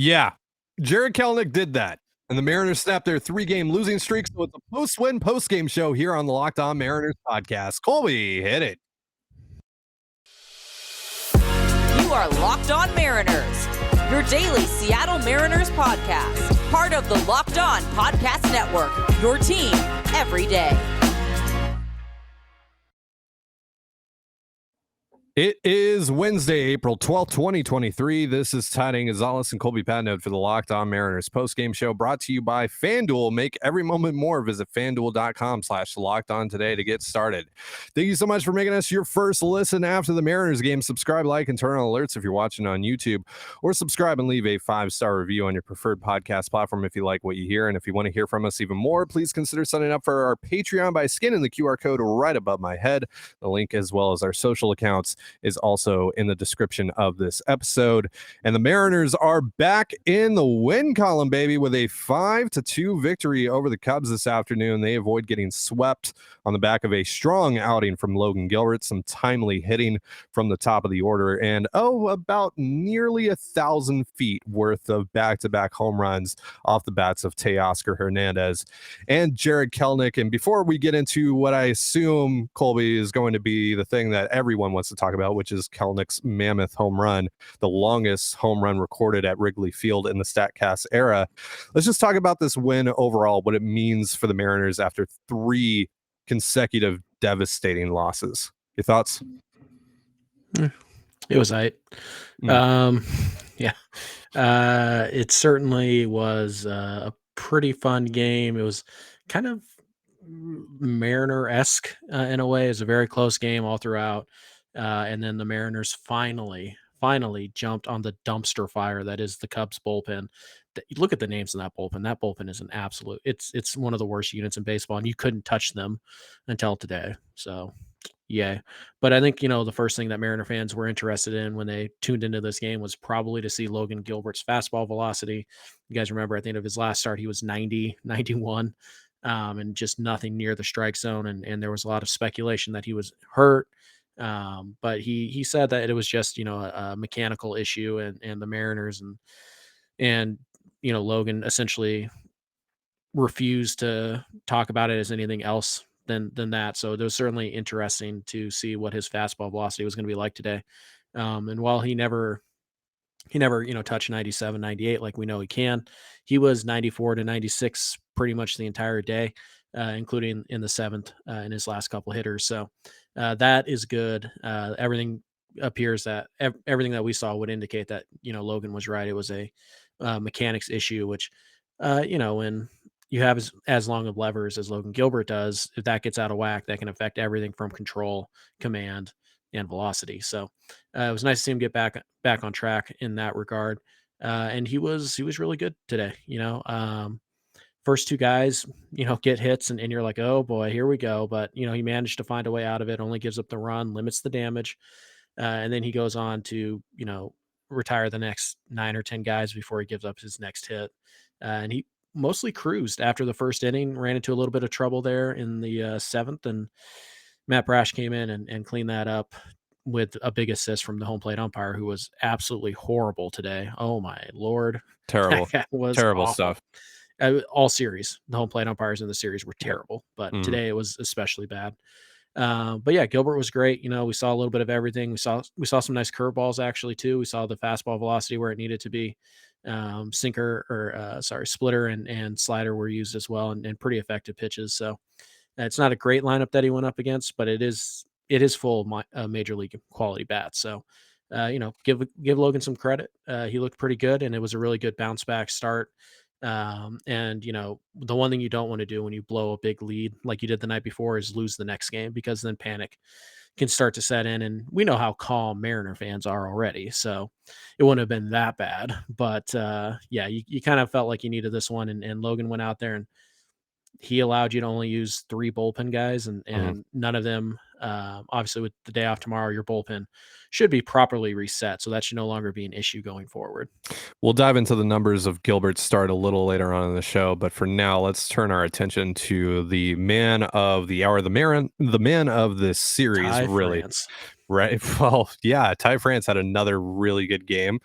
Yeah, Jarred Kelenic did that. And the Mariners snapped their 3-game losing streak. So it's a post-win, post-game show here on the Locked On Mariners podcast. Colby, hit it. You are Locked On Mariners, your daily Seattle Mariners podcast. Part of the Locked On Podcast Network, your team every day. It is Wednesday, April 12th, 2023. This is Ty Gonzalez and Colby Patnode for the Locked On Mariners post-game show brought to you by FanDuel. Make every moment more. Visit FanDuel.com/LockedOn today to get started. Thank you so much for making us your first listen after the Mariners game. Subscribe, like, and turn on alerts if you're watching on YouTube, or subscribe and leave a 5-star review on your preferred podcast platform if you like what you hear. And if you want to hear from us even more, please consider signing up for our Patreon by scanning the QR code right above my head. The link, as well as our social accounts, is also in the description of this episode. And the Mariners are back in the win column, baby, with a 5-2 victory over the Cubs this afternoon. They avoid getting swept on the back of a strong outing from Logan Gilbert, some timely hitting from the top of the order, and about nearly 1,000 feet worth of back-to-back home runs off the bats of Teoscar Hernandez and Jarred Kelenic. And before we get into what I assume, Colby, is going to be the thing that everyone wants to talk about, which is Kelenic's Mammoth home run, the longest home run recorded at Wrigley Field in the StatCast era. Let's just talk about this win overall, what it means for the Mariners after 3 consecutive devastating losses. Your thoughts? It was it certainly was a pretty fun game. It was kind of Mariner-esque in a way. It was a very close game all throughout. And then the Mariners finally jumped on the dumpster fire that is the Cubs bullpen. Look at the names in that bullpen. That bullpen is an absolute, it's one of the worst units in baseball, and you couldn't touch them until today. So, yeah. But I think, the first thing that Mariner fans were interested in when they tuned into this game was probably to see Logan Gilbert's fastball velocity. You guys remember at the end of his last start, he was 90, 91, and just nothing near the strike zone. And there was a lot of speculation that he was hurt. But he said that it was just, a mechanical issue, and the Mariners and Logan essentially refused to talk about it as anything else than that. So it was certainly interesting to see what his fastball velocity was going to be like today. And while he never, touched 97, 98, like we know he can, he was 94 to 96 pretty much the entire day, including in the 7th, in his last couple hitters. So that is good. Everything appears that everything that we saw would indicate that, Logan was right. It was a mechanics issue, which, when you have as long of levers as Logan Gilbert does, if that gets out of whack, that can affect everything from control, command, and velocity. So it was nice to see him get back on track in that regard. And he was really good today. First 2 guys, get hits and you're like, oh boy, here we go. But, he managed to find a way out of it, only gives up the run, limits the damage. And then he goes on to, retire the next 9 or 10 guys before he gives up his next hit. And he mostly cruised after the first inning, ran into a little bit of trouble there in the 7th. And Matt Brash came in and cleaned that up with a big assist from the home plate umpire, who was absolutely horrible today. Oh my Lord. Terrible. Terrible awful stuff. All series, the home plate umpires in the series were terrible, but today it was especially bad. But yeah, Gilbert was great. We saw a little bit of everything. We saw some nice curveballs actually too. We saw the fastball velocity where it needed to be. Splitter and slider were used as well, and pretty effective pitches. So it's not a great lineup that he went up against, but it is full major league quality bats. So give Logan some credit. He looked pretty good, and it was a really good bounce back start. And the one thing you don't want to do when you blow a big lead like you did the night before is lose the next game, because then panic can start to set in, and we know how calm Mariner fans are already, so it wouldn't have been that bad. But you kind of felt like you needed this one, and Logan went out there and he allowed you to only use 3 bullpen guys, and none of them, obviously with the day off tomorrow, your bullpen should be properly reset. So that should no longer be an issue going forward. We'll dive into the numbers of Gilbert's start a little later on in the show, but for now, let's turn our attention to the man of the hour, the man of this series, Ty really. France. Right. Well, yeah, Ty France had another really good game.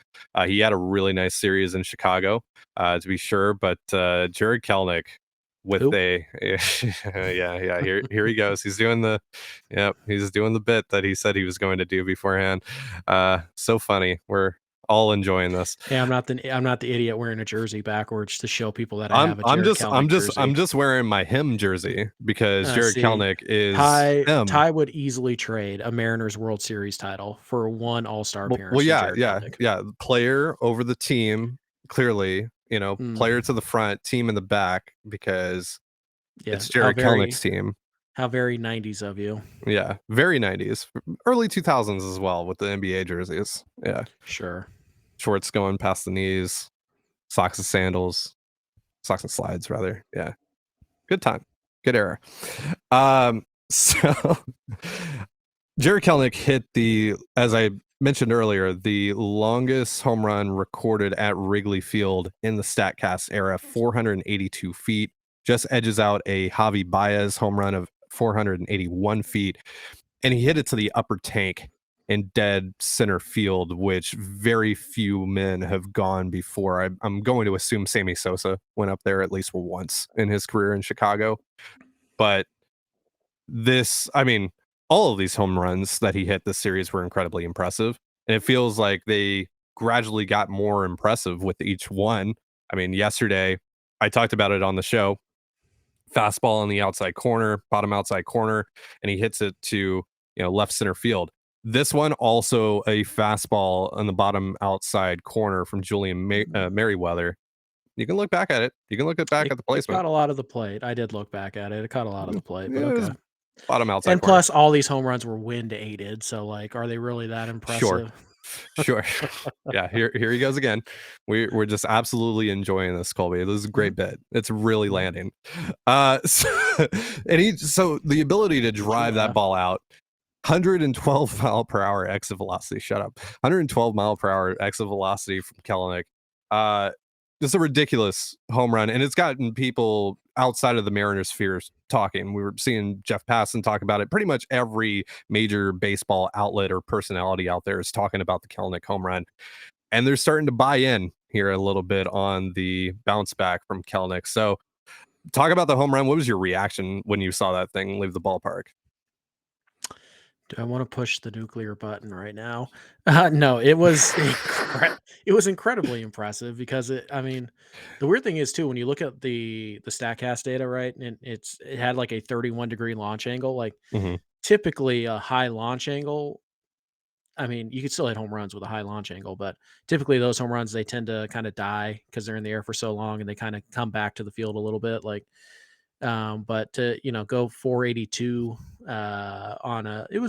He had a really nice series in Chicago, to be sure. But Jarred Kelenic with Who? a yeah. Here he goes. He's doing the bit that he said he was going to do beforehand. So funny. We're all enjoying this. Hey, I'm not the idiot wearing a jersey backwards to show people that I have a Jarred Kelenic jersey. I'm just wearing my him jersey because Jarred See, Kelenic is him. Ty would easily trade a Mariners World Series title for one All-Star appearance from Jarred Kelenic. Yeah. Player over the team, clearly, player to the front, team in the back, because it's Jarred Kelenic's team. How very 90s of you. Yeah, very 90s, early 2000s as well with the NBA jerseys. Yeah, sure. Shorts going past the knees, socks and slides rather. Yeah, good time, good era. So Jarred Kelenic hit as I mentioned earlier, the longest home run recorded at Wrigley Field in the StatCast era, 482 feet. Just edges out a Javi Baez home run of 481 feet. And he hit it to the upper tank in dead center field, which very few men have gone before. I'm going to assume Sammy Sosa went up there at least once in his career in Chicago. But all of these home runs that he hit this series were incredibly impressive. And it feels like they gradually got more impressive with each one. I mean, yesterday, I talked about it on the show. Fastball on the bottom outside corner, and he hits it to left center field. This one also a fastball on the bottom outside corner from Julian Merriweather. You can look back at it. You can look at the placement. It caught a lot of the plate. I did look back at it. It caught a lot of the plate, but okay. Bottom outside and corner. Plus, all these home runs were wind aided. So, are they really that impressive? Sure. Yeah, here he goes again. We're just absolutely enjoying this, Colby. This is a great bit. It's really landing. So the ability to drive that ball out, 112 mile per hour exit velocity. Shut up. 112 mile per hour exit velocity from Kelenic. Just a ridiculous home run, and it's gotten people outside of the Mariners spheres talking. We were seeing Jeff Passan talk about it. Pretty much every major baseball outlet or personality out there is talking about the Kelenic home run, and they're starting to buy in here a little bit on the bounce back from Kelenic. So, talk about the home run. What was your reaction when you saw that thing leave the ballpark? Do I want to push the nuclear button right now? No, it was it was incredibly impressive because the weird thing is too, when you look at the StatCast data, right, and it had like a 31-degree launch angle, typically a high launch angle. I mean, you could still hit home runs with a high launch angle, but typically those home runs, they tend to kind of die because they're in the air for so long and they kind of come back to the field a little bit. But to go 482 it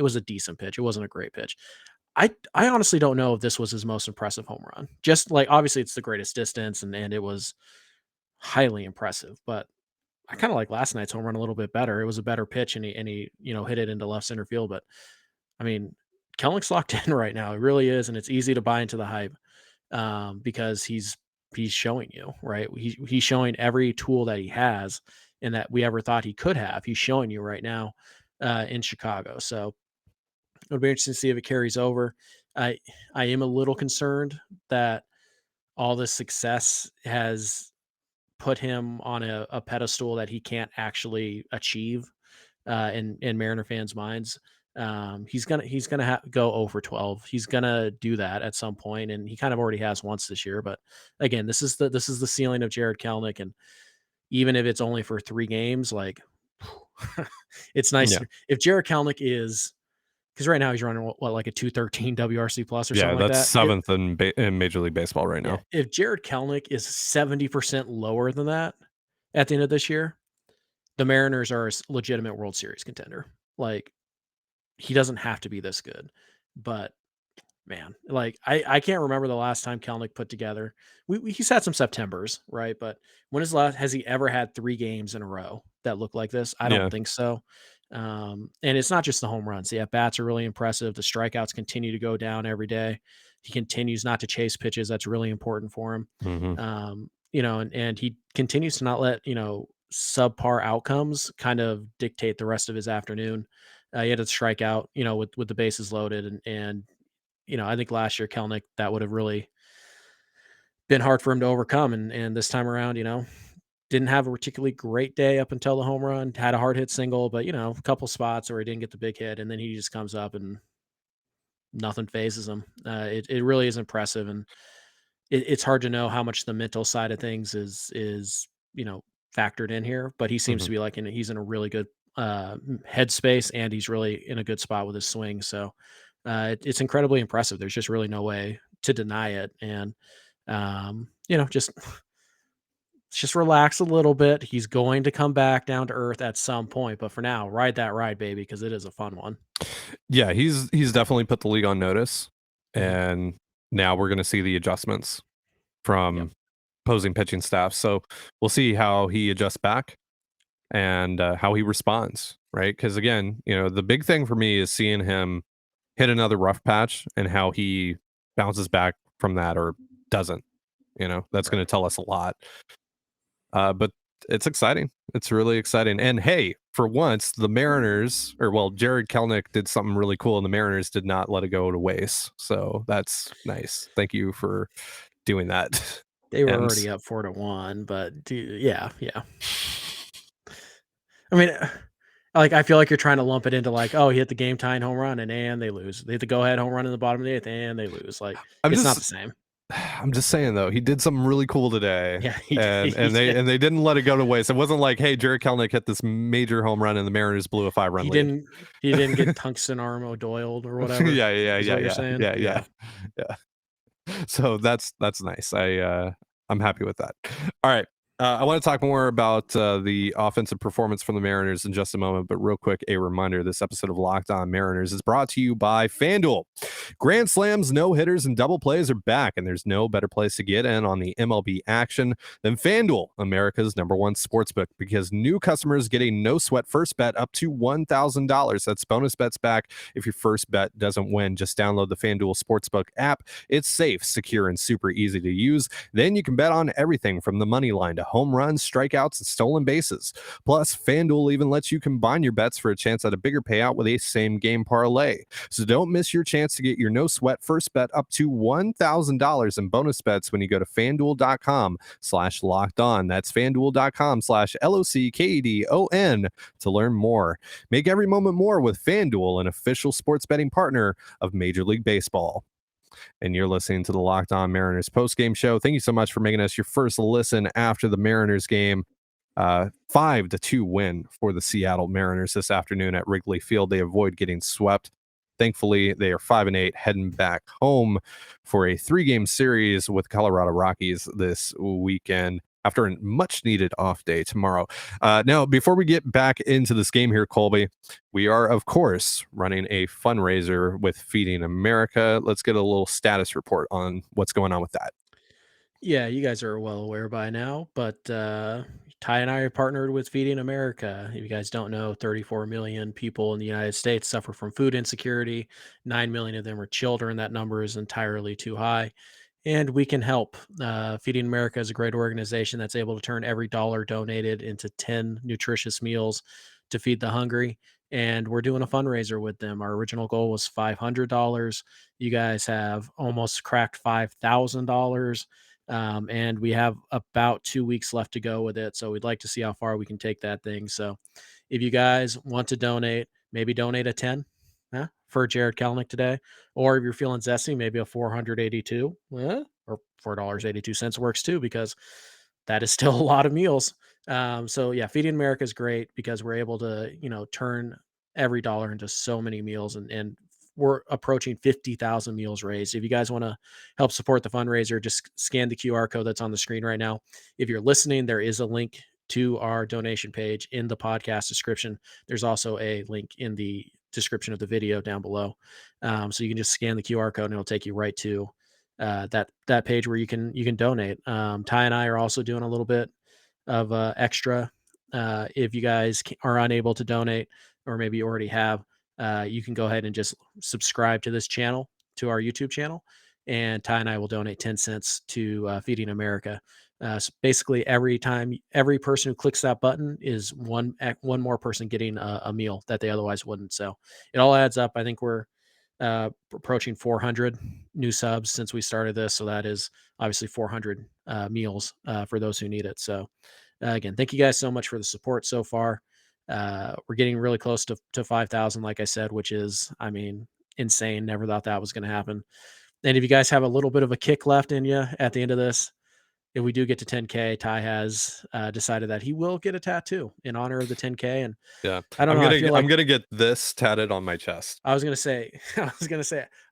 was a decent pitch. It wasn't a great pitch. I honestly don't know if this was his most impressive home run. Just obviously it's the greatest distance and it was highly impressive, but I kind of like last night's home run a little bit better. It was a better pitch and he hit it into left center field. But I mean, Kelenic's locked in right now. It really is, and it's easy to buy into the hype because he's showing you, right? He's showing every tool that he has and that we ever thought he could have. He's showing you right now in Chicago. So it'll be interesting to see if it carries over. I am a little concerned that all this success has put him on a pedestal that he can't actually achieve in Mariner fans' minds. He's gonna go 0 for 12. He's gonna do that at some point, and he kind of already has once this year. But again, this is the ceiling of Jarred Kelenic, and even if it's only for 3 games, it's nice if Jarred Kelenic is, because right now he's running like a 213 WRC plus or something like that. That's 7th in Major League Baseball right now. If Jarred Kelenic is 70% lower than that at the end of this year, the Mariners are a legitimate World Series contender. He doesn't have to be this good, but man, I can't remember the last time Kelenic put together. He's had some Septembers, right? But when has he ever had 3 games in a row that look like this? I don't think so. And it's not just the home runs. The at-bats are really impressive. The strikeouts continue to go down every day. He continues not to chase pitches. That's really important for him. And he continues to not let, subpar outcomes kind of dictate the rest of his afternoon. He had to strike out, with the bases loaded, and I think last year Kelnick, that would have really been hard for him to overcome, and this time around, didn't have a particularly great day up until the home run. Had a hard hit single, but a couple spots where he didn't get the big hit, and then he just comes up and nothing phases him. It really is impressive, and it's hard to know how much the mental side of things is factored in here. But he seems Mhm. to be he's in a really good headspace, and he's really in a good spot with his swing. So it's incredibly impressive. There's just really no way to deny it, and just relax a little bit. He's going to come back down to earth at some point, but for now, ride that ride, baby, because it is a fun one. Yeah, he's definitely put the league on notice, Mhm. and now we're going to see the adjustments Yep. from opposing pitching staff. So we'll see how he adjusts back and how he responds, right? Because again, the big thing for me is seeing him hit another rough patch and how he bounces back from that or doesn't. That's going Right. to tell us a lot. But it's exciting. It's really exciting. And hey, for once, the Mariners, or well, Jarred Kelenic did something really cool, and the Mariners did not let it go to waste. So that's nice. Thank you for doing that. They were And already up 4-1, but yeah, yeah. I mean, I feel like you're trying to lump it into oh, he hit the game tying home run and they lose. They hit the go ahead home run in the bottom of the eighth and they lose. I'm It's not just the same. I'm just saying though, he did something really cool today. Yeah, he did. And He and they did. and they didn't let it go to waste. It wasn't like, hey, Jarred Kelenic hit this major home run and the Mariners blew a 5-run He lead. didn't. He didn't get tungsten arm O'Doyled or whatever. Yeah, yeah, Is yeah, what you're yeah, saying? yeah, yeah, Yeah. yeah. So that's nice. I'm happy with that. All right. I want to talk more about the offensive performance from the Mariners in just a moment, but real quick, a reminder: this episode of Locked On Mariners is brought to you by FanDuel. Grand slams, no hitters, and double plays are back, and there's no better place to get in on the MLB action than FanDuel, America's #1 sportsbook, because new customers get a no sweat first bet up to $1,000. That's bonus bets back if your first bet doesn't win. Just download the FanDuel Sportsbook app. It's safe, secure, and super easy to use. Then you can bet on everything from the money line to home runs, strikeouts, and stolen bases. Plus, FanDuel even lets you combine your bets for a chance at a bigger payout with a same game parlay. So don't miss your chance to get your no sweat first bet up to $1,000 in bonus bets when you go to fanduel.com/locked on. That's fanduel.com/LOCKEDON to learn more. Make every moment more with FanDuel, an official sports betting partner of Major League Baseball. And you're listening to the Locked On Mariners postgame show. Thank you so much for making us your first listen after the Mariners game. 5-2 win for the Seattle Mariners this afternoon at Wrigley Field. They avoid getting swept. Thankfully, they are 5-8, heading back home for a 3-game series with Colorado Rockies this weekend after a much needed off day tomorrow. Now, before we get back into this game here, Colby, we are, of course, running a fundraiser with Feeding America. Let's get a little status report on what's going on with that. Yeah, you guys are well aware by now, but Ty and I are partnered with Feeding America. If you guys don't know, 34 million people in the United States suffer from food insecurity. 9 million of them are children. That number is entirely too high. And we can help. Feeding America is a great organization that's able to turn every dollar donated into 10 nutritious meals to feed the hungry. And we're doing a fundraiser with them. Our original goal was $500. You guys have almost cracked $5,000. And we have about 2 weeks left to go with it. So we'd like to see how far we can take that thing. So if you guys want to donate, maybe donate a 10 for Jarred Kelenic today. Or if you're feeling zesty, maybe a 482 or $4.82 works too, because that is still a lot of meals. So yeah, Feeding America is great because we're able to, turn every dollar into so many meals, and we're approaching 50,000 meals raised. If you guys want to help support the fundraiser, just scan the QR code that's on the screen right now. If you're listening, there is a link to our donation page in the podcast description. There's also a link in the description of the video down below. So you can just scan the QR code and it'll take you right to that page where you can donate. Ty and I are also doing a little bit of extra. If you guys are unable to donate, or maybe you already have, you can go ahead and just subscribe to this channel, to our YouTube channel, and Ty and I will donate 10 cents to Feeding America. So basically, every person who clicks that button is one more person getting a meal that they otherwise wouldn't. So it all adds up. I think we're approaching 400 new subs since we started this. So that is obviously 400 meals for those who need it. So again, thank you guys so much for the support so far. We're getting really close to 5,000, like I said, which is, I mean, insane. Never thought that was going to happen. And if you guys have a little bit of a kick left in you at the end of this, if we do get to 10K, Ty has decided that he will get a tattoo in honor of the 10K. And Yeah, I don't know. I feel like I'm gonna get this tatted on my chest. I was gonna say, I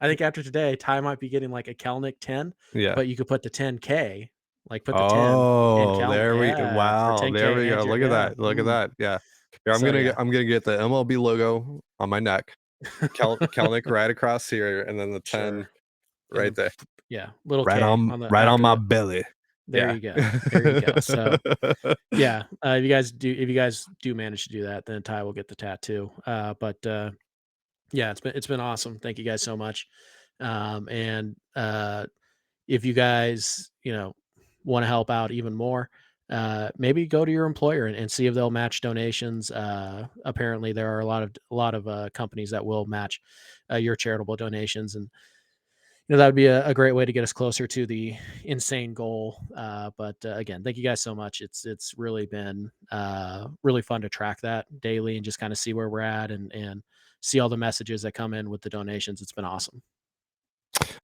think after today, Ty might be getting like a Kelenic 10, Yeah. but you could put the 10K, like put the 10 in Oh, Kelenic. there we Yeah, for wow, there 10K we and go. your Look at that. Look at that. Yeah. Yeah, So yeah, I'm gonna get the MLB logo on my neck. Kelnick right across here, and then the 10 sure. And right there. yeah, little K on the Right on after my the. belly. There Yeah. you go. There you go. So yeah, if you guys do manage to do that, then Ty will get the tattoo. But yeah, it's been awesome. Thank you guys so much. And if you guys, want to help out even more, maybe go to your employer and see if they'll match donations. Apparently there are a lot of companies that will match your charitable donations, and that would be a great way to get us closer to the insane goal. But again, thank you guys so much. It's really been really fun to track that daily and just kind of see where we're at and see all the messages that come in with the donations. It's been awesome.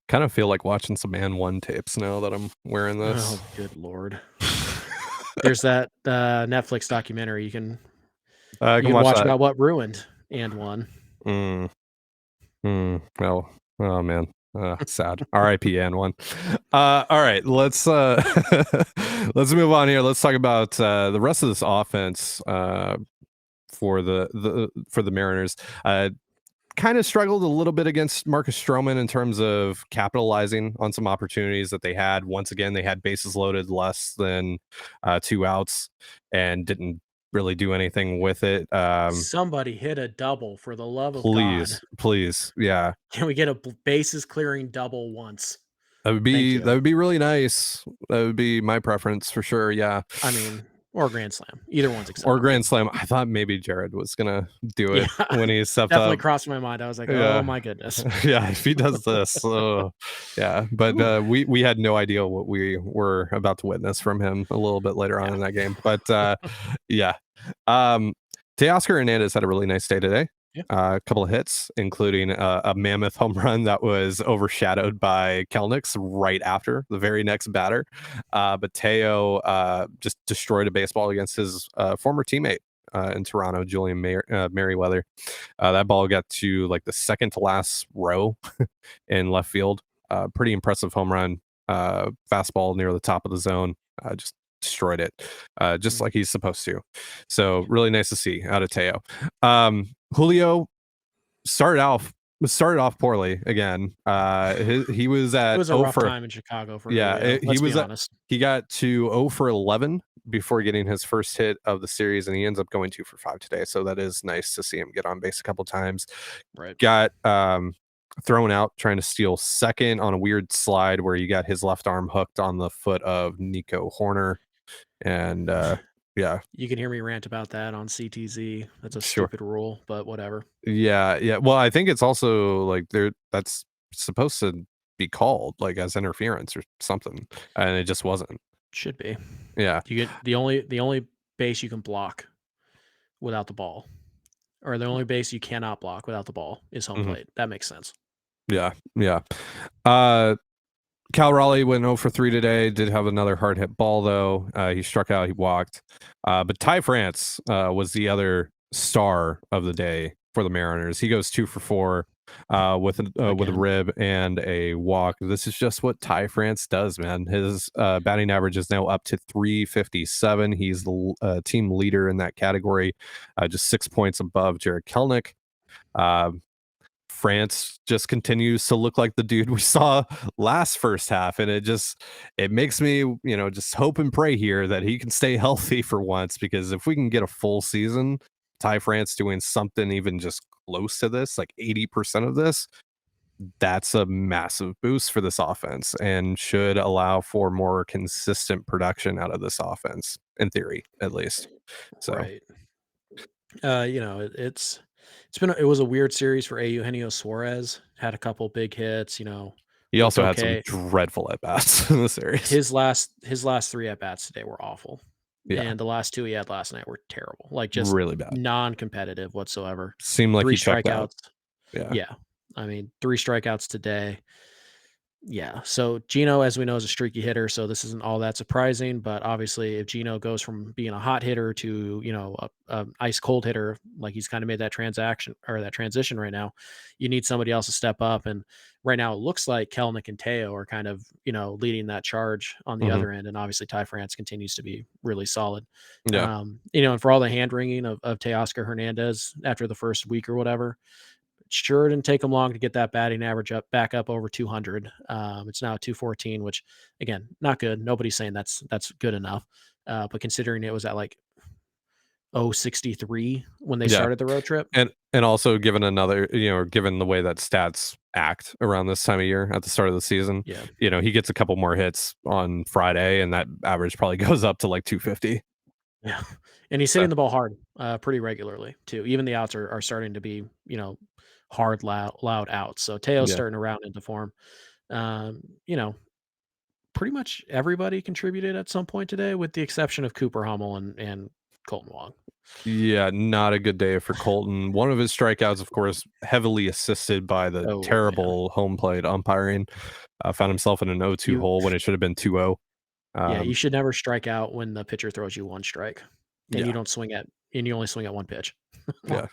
Kind of feel like watching some Man One tapes now that I'm wearing this. Oh, good Lord. There's that Netflix documentary you can watch that. about what ruined and won. Oh, oh man. Sad. R.I.P. and one. All right, let's let's move on here. Let's talk about the rest of this offense for the Mariners. Kind of struggled a little bit against Marcus Stroman in terms of capitalizing on some opportunities that they had. Once again, they had bases loaded, less than 2 outs, and didn't really do anything with it. Somebody hit a double, for the love of God. Please, yeah. Can we get a bases clearing double once? That would be really nice. That would be my preference for sure. Yeah. I mean, or grand slam. Either one's acceptable. Or grand slam. I thought maybe Jarred was gonna do it when he stepped definitely up. crossed my mind. I was like, Yeah. oh my goodness. Yeah, if he does this, yeah. But we had no idea what we were about to witness from him a little bit later on in that game. But yeah. Teoscar Hernandez had a really nice day today. Yeah. A couple of hits, including a mammoth home run that was overshadowed by Kelnic's right after the very next batter. But Teo just destroyed a baseball against his former teammate in Toronto, Julian Merriweather. That ball got to like the second to last row in left field. Pretty impressive home run. Fastball near the top of the zone. Just destroyed it, just like he's supposed to. So really nice to see out of Teo. Julio started off poorly again. He was at it was a rough time in Chicago for Julio. He got to 0 for 11 before getting his first hit of the series, and he ends up going 2 for 5 today. So that is nice to see him get on base a couple times. Right. Got thrown out trying to steal second on a weird slide where he got his left arm hooked on the foot of Nico Horner. And yeah, you can hear me rant about that on CTZ. That's a stupid rule, but whatever. Yeah. Well, I think it's also like that's supposed to be called like as interference or something, and it just wasn't. Should be. Yeah. You get the only base you can block without the ball, or the only base you cannot block without the ball is home plate. That makes sense. Yeah. Cal Raleigh went 0 for 3 today. Did have another hard hit ball though. He struck out. He walked. But Ty France was the other star of the day for the Mariners. He goes 2 for 4 with a rib and a walk. This is just what Ty France does, man. His batting average is now up to 357. He's the team leader in that category, just 6 points above Jarred Kelenic. France just continues to look like the dude we saw last first half, and it makes me just hope and pray here that he can stay healthy for once, because if we can get a full season, Ty France doing something even just close to this, like 80% of this, that's a massive boost for this offense and should allow for more consistent production out of this offense, in theory, at least. So Right. It was a weird series for Eugenio Suarez. Had a couple big hits. he Looked also had some okay. dreadful at bats in the series. His last three at bats today were awful, Yeah, and the last two he had last night were terrible. Like just really bad. non-competitive whatsoever. Seemed like Three he checked out. strikeouts. Yeah. Yeah, I mean 3 strikeouts today. Yeah. So Gino, as we know, is a streaky hitter, so this isn't all that surprising. But obviously, if Gino goes from being a hot hitter to a ice cold hitter, like he's kind of made that transition right now, you need somebody else to step up. And right now, it looks like Kelenic and Teo are kind of leading that charge on the Hmm. other end, and obviously Ty France continues to be really solid. Yeah. And for all the hand wringing of Teoscar Hernandez after the first week or whatever, sure didn't take him long to get that batting average back up over 200. It's now 214, which again, not good. Nobody's saying that's good enough. But considering it was at like 063 when they Yeah. started the road trip. And also given given the way that stats act around this time of year at the start of the season, Yeah. he gets a couple more hits on Friday and that average probably goes up to like 250. Yeah. And he's So hitting the ball hard pretty regularly too. Even the outs are starting to be, hard, loud outs. So Teo's yeah. starting to round into form. Um, you know, pretty much everybody contributed at some point today, with the exception of Cooper Hummel and Colton Wong. Yeah, not a good day for Colton. One of his strikeouts, of course, heavily assisted by the Oh man, terrible home plate umpiring. Found himself in an 0-2 you hole when it should have been 2-0. yeah, you Um, should never strike out when the pitcher throws you one strike, and yeah, you only swing at one pitch. yeah,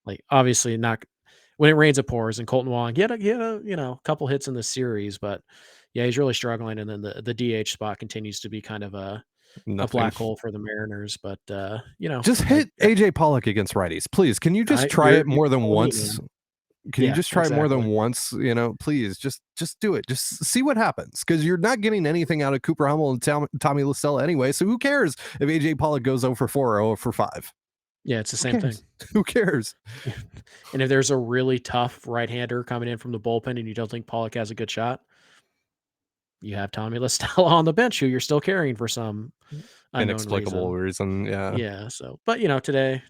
Like obviously not when it rains it pours. And Colton Wong, he had a couple hits in the series, but yeah, he's really struggling. And then the DH spot continues to be kind of a nothing. black hole for the Mariners. But Just hit AJ Pollock against righties, please. Can you just try it you're more than telling me, once? man. Can you Yeah, just try it more exactly. than once? Please, just do it. Just see what happens, because you're not getting anything out of Cooper Hummel and Tommy La Stella anyway. So who cares if AJ Pollock goes 0 for 4 or 0 for 5? Yeah, it's the Who same thing. cares? Who cares? And if there's a really tough right-hander coming in from the bullpen and you don't think Pollock has a good shot, you have Tommy La Stella on the bench, who you're still carrying for some unknown Inexplicable reason. reason. Yeah. Yeah, so but, today,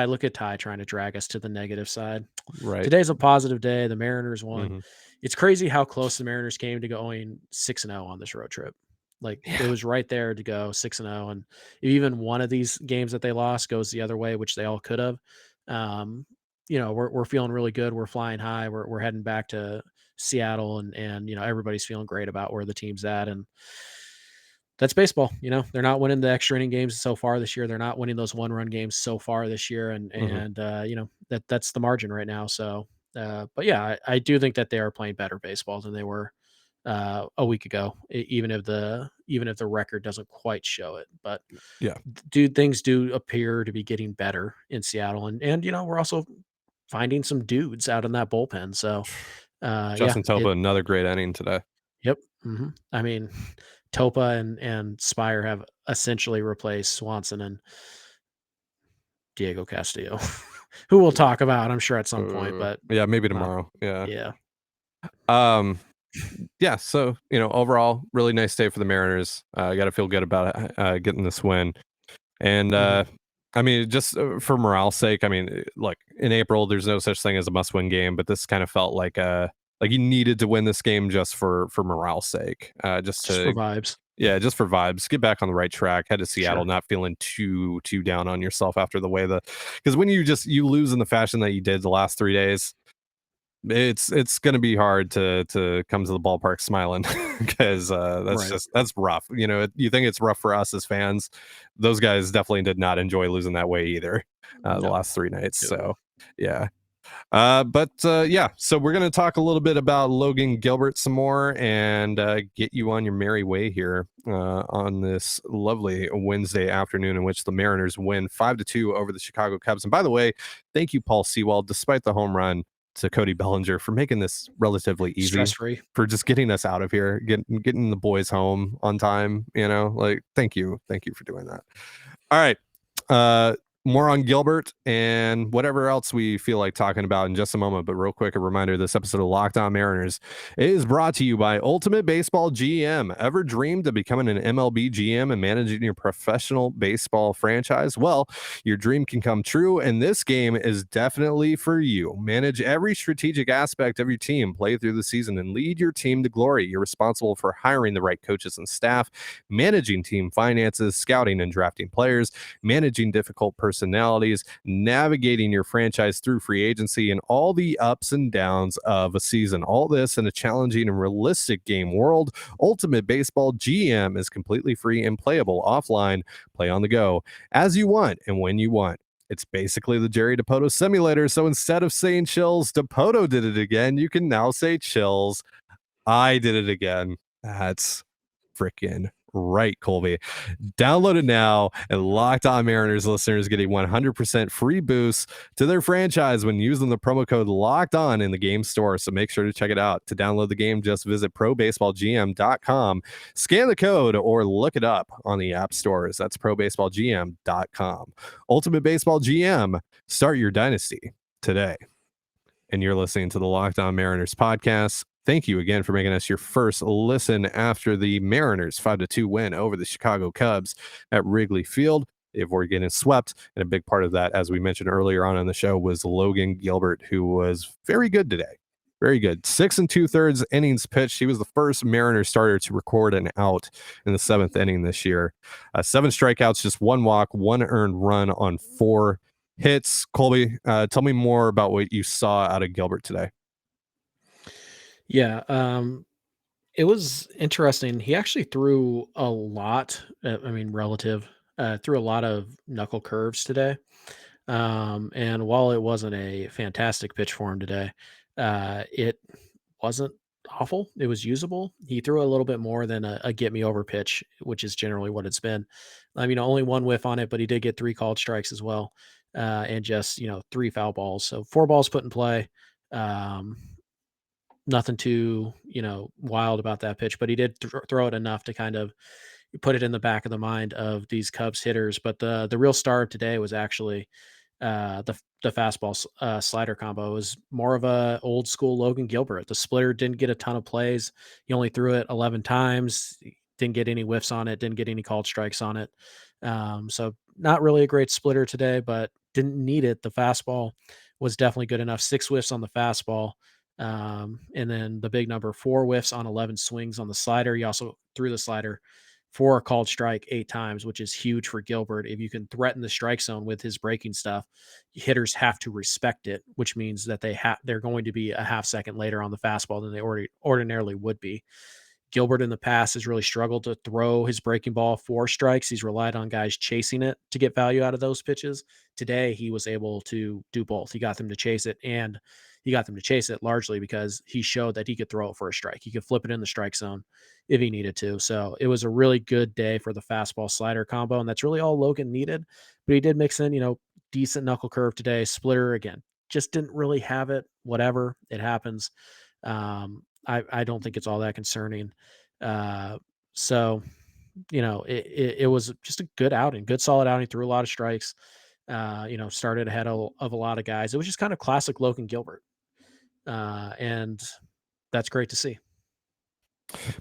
look at Ty trying to drag us to the negative side. Right. Today's a positive day, the Mariners won. Hmm. It's crazy how close the Mariners came to going 6-0 on this road trip. Like, it Yeah. was right there to go 6-0, and if even one of these games that they lost goes the other way, which they all could have, um, we're feeling really good, we're flying high, we're heading back to Seattle, and everybody's feeling great about where the team's at, and that's baseball. They're not winning the extra inning games so far this year. They're not winning those one-run games so far this year, and Hmm. and that's the margin right now. So, but yeah, I do think that they are playing better baseball than they were a week ago, even if the record doesn't quite show it. But Yeah. things do appear to be getting better in Seattle, and we're also finding some dudes out in that bullpen. So, yeah, Justin Topa, another great inning today. yep. I mean, Topa and Spire have essentially replaced Swanson and Diego Castillo, who we'll talk about, I'm sure, at some point, but Yeah, maybe not. tomorrow. Yeah. Yeah. Um, yeah. So, overall, really nice day for the Mariners. Got to feel good about getting this win. And Mhm. I mean, just for morale's sake, I mean, look, in April, there's no such thing as a must-win game, but this kind of felt like you needed to win this game just for morale's sake, just Just for to vibes. yeah, just for vibes, get back on the right track. Head to Seattle, Sure. not feeling too down on yourself after the way because when you lose in the fashion that you did the last 3 days, it's going to be hard to come to the ballpark smiling because Right. that's rough. You think it's rough for us as fans. Those guys definitely did not enjoy losing that way either. The No. last 3 nights. No. So yeah. But yeah, so we're going to talk a little bit about Logan Gilbert some more and get you on your merry way here on this lovely Wednesday afternoon in which the Mariners win 5-2 over the Chicago Cubs. And by the way, thank you, Paul Sewald, despite the home run to Cody Bellinger, for making this relatively easy, Stress-free. for just getting us out of here, getting the boys home on time. Like, thank you for doing that. All right. More on Gilbert and whatever else we feel like talking about in just a moment. But real quick, a reminder, this episode of Locked On Mariners is brought to you by Ultimate Baseball GM. Ever dreamed of becoming an MLB GM and managing your professional baseball franchise? Well, your dream can come true, and this game is definitely for you. Manage every strategic aspect of your team, play through the season, and lead your team to glory. You're responsible for hiring the right coaches and staff, managing team finances, scouting and drafting players, managing difficult personalities, navigating your franchise through free agency, and all the ups and downs of a season. All this in a challenging and realistic game world. Ultimate Baseball GM is completely free and playable offline. Play on the go as you want and when you want. It's basically the Jerry Dipoto simulator. So instead of saying chills, Dipoto did it again. You can now say chills. I did it again. That's freaking right, Colby. Download it now, and Locked On Mariners listeners get a 100% free boost to their franchise when using the promo code Locked On in the game store. So make sure to check it out. To download the game, just visit probaseballgm.com, scan the code, or look it up on the app stores. That's probaseballgm.com. Ultimate Baseball GM. Start your dynasty today. And you're listening to the Locked On Mariners podcast. Thank you again for making us your first listen after the Mariners 5-2 win over the Chicago Cubs at Wrigley Field. They avoided getting swept, and a big part of that, as we mentioned earlier on in the show, was Logan Gilbert, who was very good today. Very good. 6 2/3 innings pitched. He was the first Mariners starter to record an out in the 7th inning this year. 7 strikeouts, just 1 walk, 1 earned run on 4 hits. Colby, tell me more about what you saw out of Gilbert today. Yeah, it was interesting. He actually threw a lot, relative, threw a lot of knuckle curves today. And while it wasn't a fantastic pitch for him today, it wasn't awful. It was usable. He threw a little bit more than a get me over pitch, which is generally what it's been. Only 1 whiff on it, but he did get 3 called strikes as well, and just 3 foul balls. So 4 balls put in play. Um, Nothing too wild about that pitch, but he did throw it enough to kind of put it in the back of the mind of these Cubs hitters. But the real star of today was actually the fastball slider combo. It was more of a old school Logan Gilbert. The splitter didn't get a ton of plays. He only threw it 11 times. Didn't get any whiffs on it. Didn't get any called strikes on it. So not really a great splitter today, but didn't need it. The fastball was definitely good enough. 6 whiffs on the fastball. And then the big number, 4 whiffs on 11 swings on the slider. He also threw the slider for a called strike 8 times, which is huge for Gilbert. If you can threaten the strike zone with his breaking stuff, hitters have to respect it, which means that they're going to be a half second later on the fastball than they ordinarily would be. Gilbert in the past has really struggled to throw his breaking ball for strikes. He's relied on guys chasing it to get value out of those pitches. Today, he was able to do both. He got them to chase it, and he got them to chase it largely because he showed that he could throw it for a strike. He could flip it in the strike zone if he needed to. So it was a really good day for the fastball slider combo, and that's really all Logan needed. But he did mix in, decent knuckle curve today. Splitter, again, just didn't really have it. Whatever, it happens. I don't think it's all that concerning. So, it was just a good outing, good solid outing, threw a lot of strikes, started ahead of a lot of guys. It was just kind of classic Logan Gilbert. And that's great to see.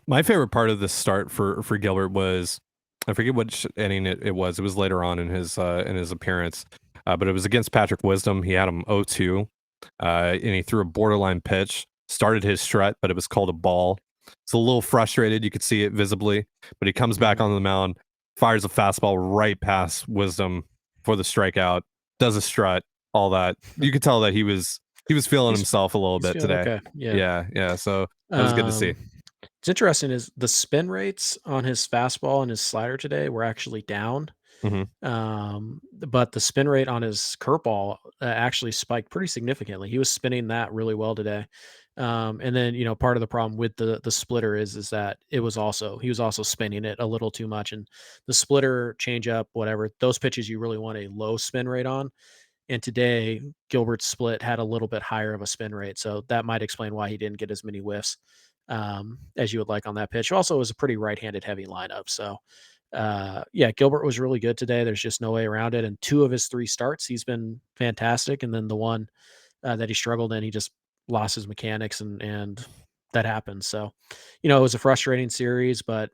My favorite part of the start for Gilbert was, I forget which inning it was. It was later on in his appearance, but it was against Patrick Wisdom. He had him 0-2, and he threw a borderline pitch. Started his strut, but it was called a ball. It's a little frustrated. You could see it visibly, but he comes back on the mound, fires a fastball right past Wisdom for the strikeout, does a strut, all that. You could tell that he was feeling himself a little bit today. Okay. Yeah. So that was good to see. It's interesting is the spin rates on his fastball and his slider today were actually down. But the spin rate on his curveball actually spiked pretty significantly. He was spinning that really well today. And then, part of the problem with the splitter is that he was also spinning it a little too much, and the splitter, change up, whatever, those pitches you really want a low spin rate on. And today Gilbert's split had a little bit higher of a spin rate. So that might explain why he didn't get as many whiffs as you would like on that pitch. Also, it was a pretty right-handed heavy lineup. So Gilbert was really good today. There's just no way around it. And 2 of his 3 starts, he's been fantastic. And then the one that he struggled in, he just lost his mechanics, and that happened. So, it was a frustrating series, but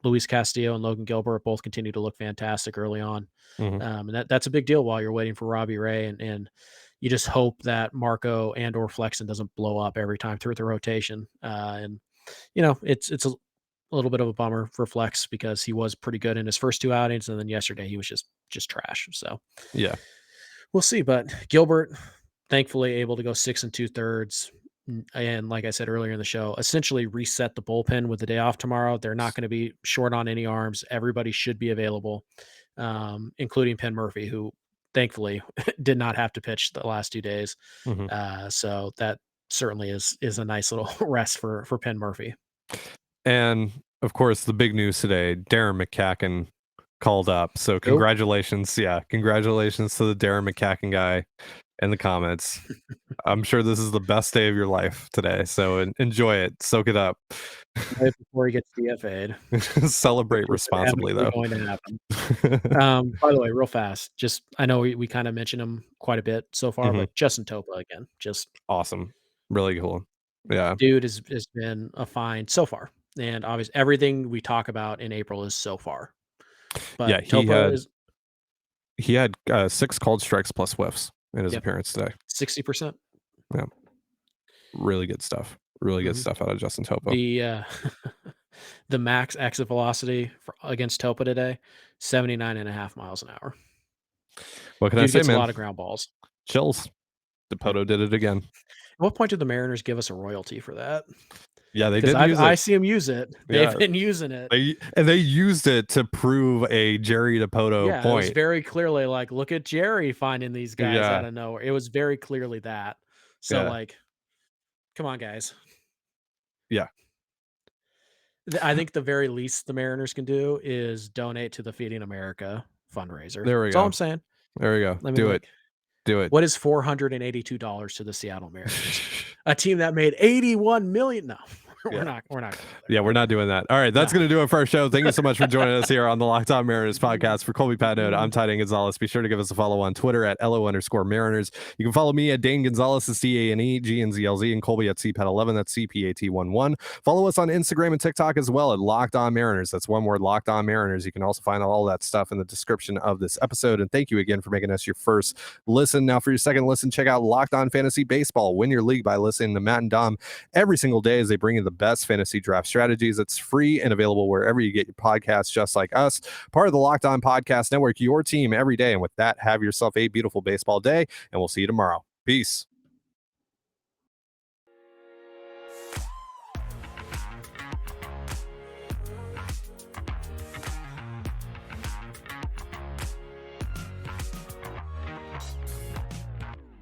Luis Castillo and Logan Gilbert both continue to look fantastic early on. Mhm. And that's a big deal while you're waiting for Robbie Ray. And you just hope that Marco and or Flexen doesn't blow up every time through the rotation. It's a little bit of a bummer for Flex because he was pretty good in his first 2 outings, and then yesterday he was just trash. So Yeah. we'll see. But Gilbert, thankfully, able to go 6 2/3. And like I said earlier in the show, essentially reset the bullpen with the day off tomorrow. They're not going to be short on any arms. Everybody should be available, including Penn Murphy, who thankfully did not have to pitch the last 2 days. Mhm. So that certainly is a nice little rest for Penn Murphy. And of course, the big news today, Darren McCacken called up. So congratulations. Yeah. Congratulations to the Darren McCacken guy in the comments. I'm sure this is the best day of your life today. So enjoy it. Soak it up. Right before he gets DFA'd. Celebrate responsibly, though. Going to happen. By the way, real fast, just I know we kind of mentioned him quite a bit so far, but Justin Topa again, just awesome. Really cool. Yeah. Dude has been a find so far. And obviously everything we talk about in April is so far. But Yeah, Topa he had 6 called strikes plus whiffs in his appearance today. 60%. Yeah. Really good stuff. Really good stuff out of Justin Topa. The max exit velocity against Topa today, 79.5 miles an hour. What can I say, man? A lot of ground balls. Chills. DePoto did it again. At what point did the Mariners give us a royalty for that? Yeah, they did use it. I see them use it. They've been using it. They used it to prove a Jerry DePoto point. It was very clearly like, look at Jerry finding these guys out of nowhere. It was very clearly that. So come on, guys. Yeah. I think the very least the Mariners can do is donate to the Feeding America fundraiser. There we That's go. all I'm saying. There we go. I mean, do it. Do it. What is $482 to the Seattle Mariners? A team that made $81 million. No, we're not. Yeah, we're not doing that. All right, that's going to do it for our show. Thank you so much for joining us here on the Locked On Mariners podcast. For Colby Patnode, I'm Trident Gonzalez. Be sure to give us a follow on Twitter at @LO_Mariners. You can follow me at Dane Gonzalez, that's DANE, GNZLZ, and Colby at CPAT11, that's CPAT11. Follow us on Instagram and TikTok as well at Locked On Mariners. That's one word, Locked On Mariners. You can also find all that stuff in the description of this episode. And thank you again for making us your first listen. Now, for your second listen, check out Locked On Fantasy Baseball. Win your league by listening to Matt and Dom every single day as they bring you the best fantasy draft strategies. It's free and available wherever you get your podcasts, just like us. Part of the Locked On Podcast Network, your team every day. And with that, have yourself a beautiful baseball day, and we'll see you tomorrow. Peace.